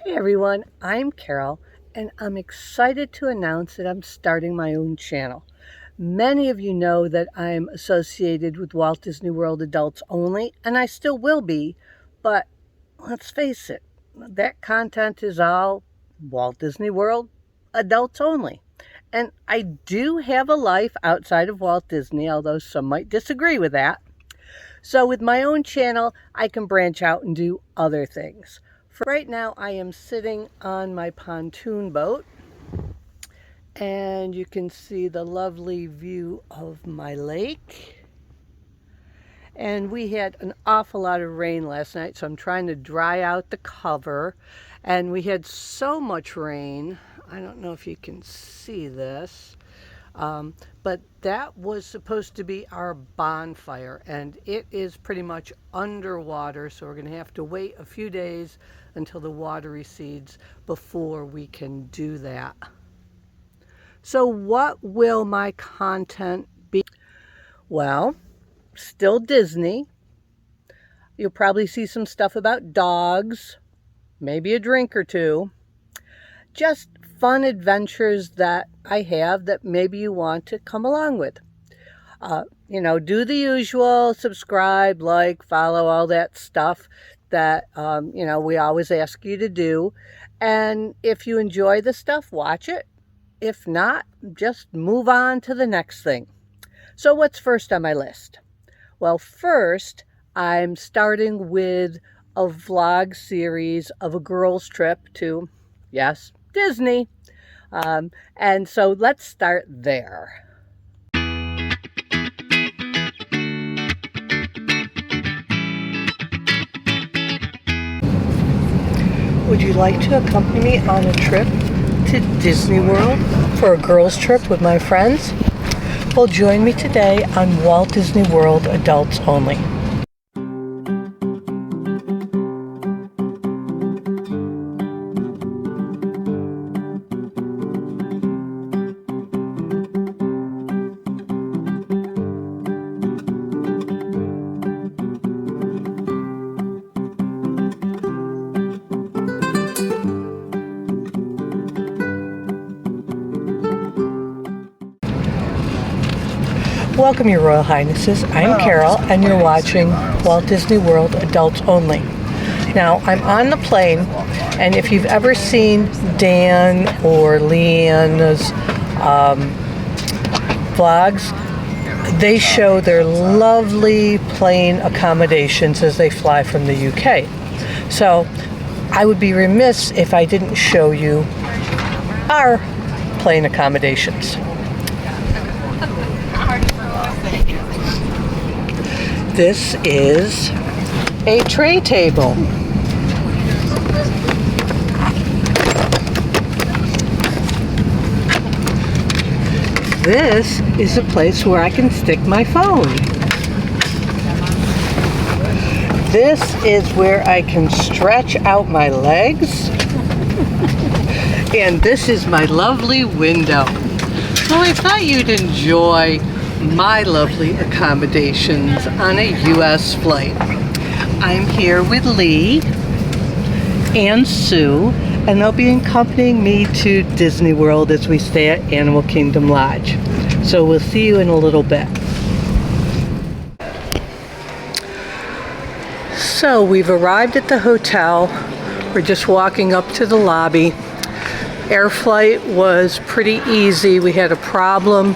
Hey everyone, I'm Carol, and I'm excited to announce that I'm starting my own channel. Many of you know that I'm associated with Walt Disney World Adults Only, and I still will be, but let's face it, that content is all Walt Disney World Adults Only. And I do have a life outside of Walt Disney, although some might disagree with that. So with my own channel, I can branch out and do other things. Right now I am sitting on my pontoon boat and you can see the lovely view of my lake. And we had an awful lot of rain last night, so I'm trying to dry out the cover. And we had so much rain, I don't know if you can see this, but that was supposed to be our bonfire, and it is pretty much underwater, so we're going to have to wait a few days until the water recedes before we can do that. So what will my content be? Well, still Disney. You'll probably see some stuff about dogs, maybe a drink or two. Just fun adventures that I have that maybe you want to come along with. Do the usual, subscribe, like, follow, all that stuff that, we always ask you to do. And if you enjoy the stuff, watch it. If not, just move on to the next thing. So what's first on my list? Well, first, I'm starting with a vlog series of a girls' trip to, yes, Disney. And so let's start there. Would you like to accompany me on a trip to Disney World for a girls' trip with my friends? Well, join me today on Walt Disney World Adults Only. Welcome, Your Royal Highnesses. I'm Carol, and you're watching Walt Disney World Adults Only. Now, I'm on the plane, and if you've ever seen Dan or Leanna's vlogs, they show their lovely plane accommodations as they fly from the UK. So, I would be remiss if I didn't show you our plane accommodations. This is a tray table. This is a place where I can stick my phone. This is where I can stretch out my legs. And this is my lovely window. So I thought you'd enjoy my lovely accommodations on a U.S. flight. I'm here with Lee and Sue, and they'll be accompanying me to Disney World as we stay at Animal Kingdom Lodge. So we'll see you in a little bit. So we've arrived at the hotel. We're just walking up to the lobby. Air flight was pretty easy. We had a problem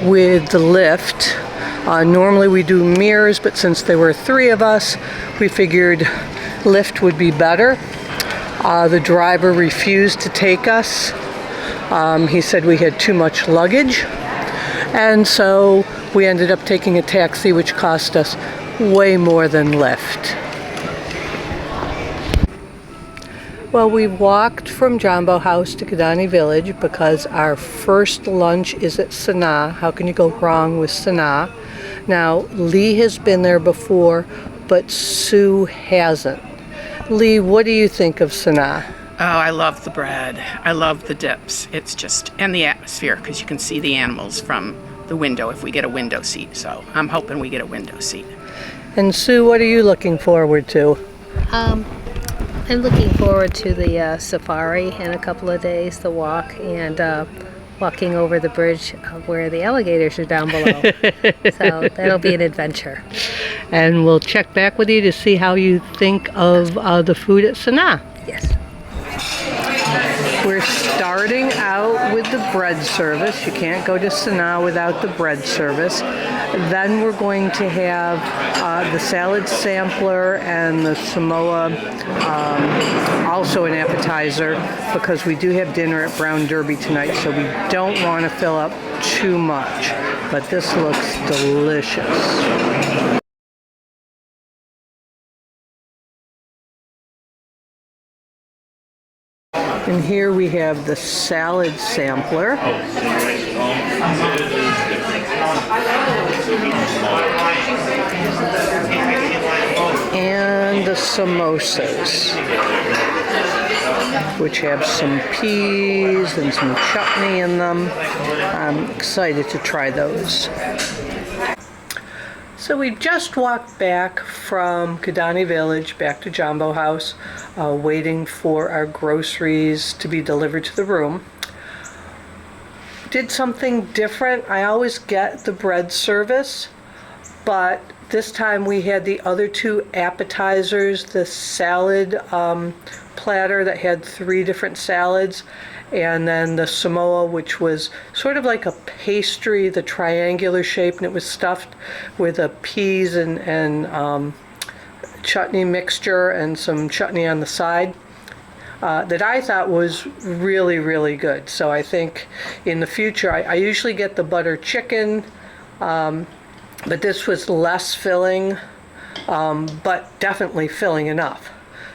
with the lift. Normally we do mirrors, but since there were 3 of us, we figured lift would be better. The driver refused to take us. He said we had too much luggage, and so we ended up taking a taxi, which cost us way more than lift. Well, we walked from Jambo House to Kidani Village because our first lunch is at Sanaa. How can you go wrong with Sanaa? Now, Lee has been there before, but Sue hasn't. Lee, what do you think of Sanaa? Oh, I love the bread. I love the dips. It's just, and the atmosphere, because you can see the animals from the window if we get a window seat. So I'm hoping we get a window seat. And Sue, what are you looking forward to? I'm looking forward to the safari in a couple of days, the walk, and walking over the bridge where the alligators are down below. So that'll be an adventure. And we'll check back with you to see how you think of the food at Sanaa. Yes. We're starting out with the bread service. You can't go to Sanaa without the bread service. Then we're going to have the salad sampler and the Samoa, also an appetizer, because we do have dinner at Brown Derby tonight, so we don't want to fill up too much. But this looks delicious. And here we have the salad sampler. And the samosas, which have some peas and some chutney in them. I'm excited to try those. So we just walked back from Kidani Village back to Jambo House, waiting for our groceries to be delivered to the room. Did something different. I always get the bread service, but this time we had the other two appetizers, the salad platter that had 3 different salads, and then the Samoa, which was sort of like a pastry, the triangular shape, and it was stuffed with a peas and chutney mixture and some chutney on the side. That I thought was really, really good. So I think in the future, I usually get the butter chicken, but this was less filling, but definitely filling enough.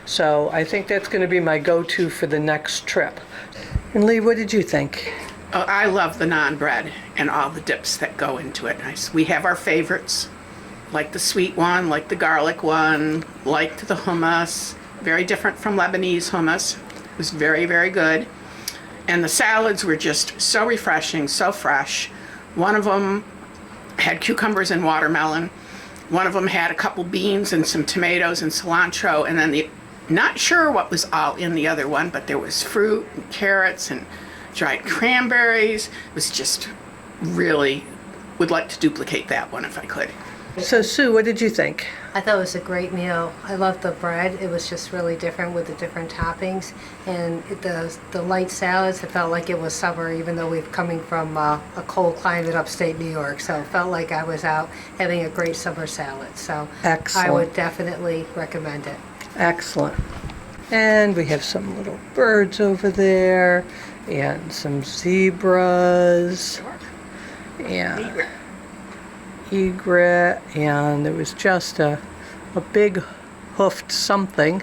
So I think that's going to be my go-to for the next trip. And Lee, what did you think? I love the naan bread and all the dips that go into it. We have our favorites, like the sweet one, like the garlic one, like the hummus. Very different from Lebanese hummus. It was very, very good. And the salads were just so refreshing, so fresh. One of them had cucumbers and watermelon. One of them had a couple beans and some tomatoes and cilantro. And then not sure what was all in the other one, but there was fruit and carrots and dried cranberries. It was just really, would like to duplicate that one if I could. So Sue, what did you think? I thought it was a great meal. I loved the bread. It was just really different with the different toppings. And the light salads, it felt like it was summer, even though we're coming from a cold climate upstate New York. So it felt like I was out having a great summer salad. So Excellent. I would definitely recommend it. Excellent. And we have some little birds over there and some zebras and egret, and there was just a big hoofed something.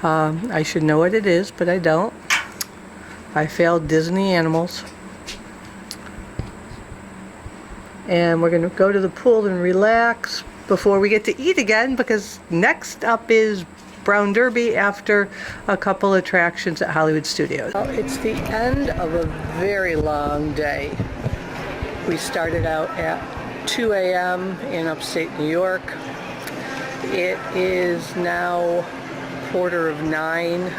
I should know what it is, but I don't. I failed Disney animals. And we're going to go to the pool and relax before we get to eat again, because next up is Brown Derby after a couple attractions at Hollywood Studios. Well, it's the end of a very long day. We started out at 2 a.m. in upstate New York. It is now 9:15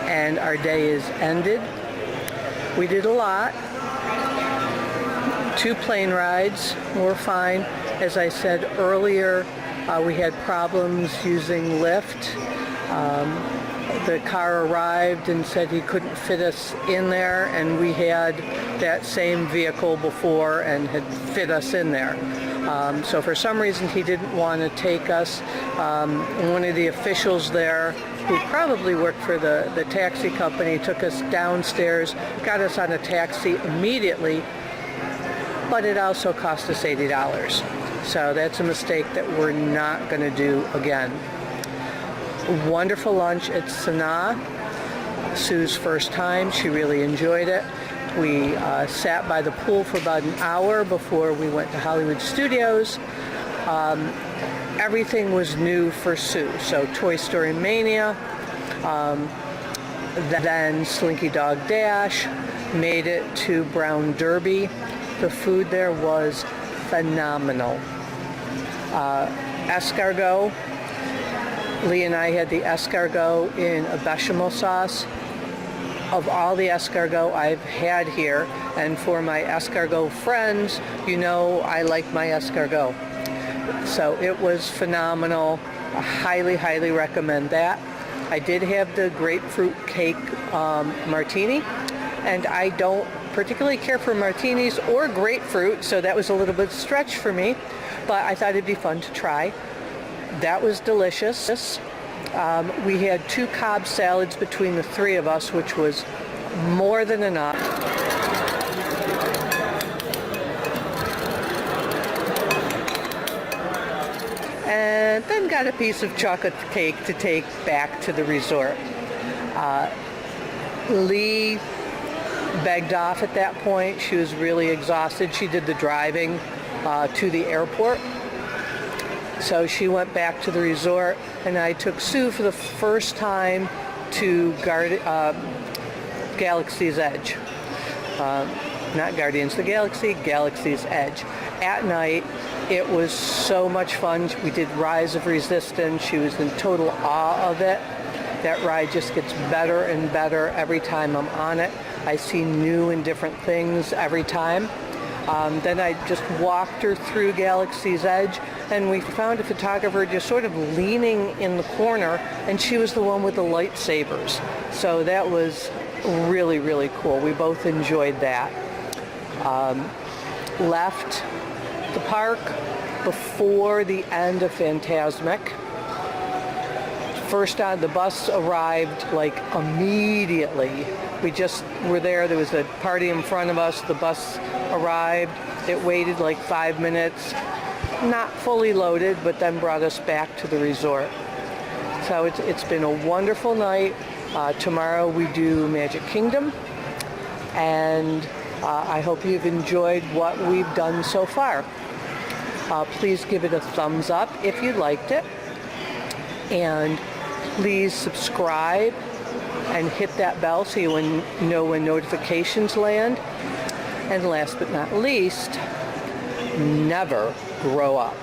and our day is ended. We did a lot. 2 plane rides were fine. As I said earlier, we had problems using Lyft. The car arrived and said he couldn't fit us in there, and we had that same vehicle before and had fit us in there. So for some reason he didn't want to take us. One of the officials there, who probably worked for the taxi company, took us downstairs, got us on a taxi immediately, but it also cost us $80. So that's a mistake that we're not going to do again. Wonderful lunch at Sanaa. Sue's first time. She really enjoyed it. We sat by the pool for about an hour before we went to Hollywood Studios. Everything was new for Sue. So Toy Story Mania, then Slinky Dog Dash, made it to Brown Derby. The food there was phenomenal. Escargot Lee and I had the escargot in a bechamel sauce. Of all the escargot I've had here, and for my escargot friends, you know I like my escargot. So it was phenomenal. I highly, highly recommend that. I did have the grapefruit cake martini, and I don't particularly care for martinis or grapefruit, so that was a little bit stretch for me, but I thought it'd be fun to try. That was delicious. We had 2 Cobb salads between the 3 of us, which was more than enough. And then got a piece of chocolate cake to take back to the resort. Lee begged off at that point. She was really exhausted. She did the driving to the airport. So she went back to the resort, and I took Sue for the first time to Galaxy's Edge. Not Guardians of the Galaxy, Galaxy's Edge. At night, it was so much fun. We did Rise of Resistance. She was in total awe of it. That ride just gets better and better every time I'm on it. I see new and different things every time. Then I just walked her through Galaxy's Edge, and we found a photographer just sort of leaning in the corner, and she was the one with the lightsabers. So that was really, really cool. We both enjoyed that. Left the park before the end of Fantasmic. First on, the bus arrived like immediately. We just were there. There was a party in front of us. The bus arrived. It waited like 5 minutes. Not fully loaded, but then brought us back to the resort. So it's been a wonderful night. Tomorrow we do Magic Kingdom. And I hope you've enjoyed what we've done so far. Please give it a thumbs up if you liked it. And please subscribe and hit that bell so you know when notifications land. And last but not least, never grow up.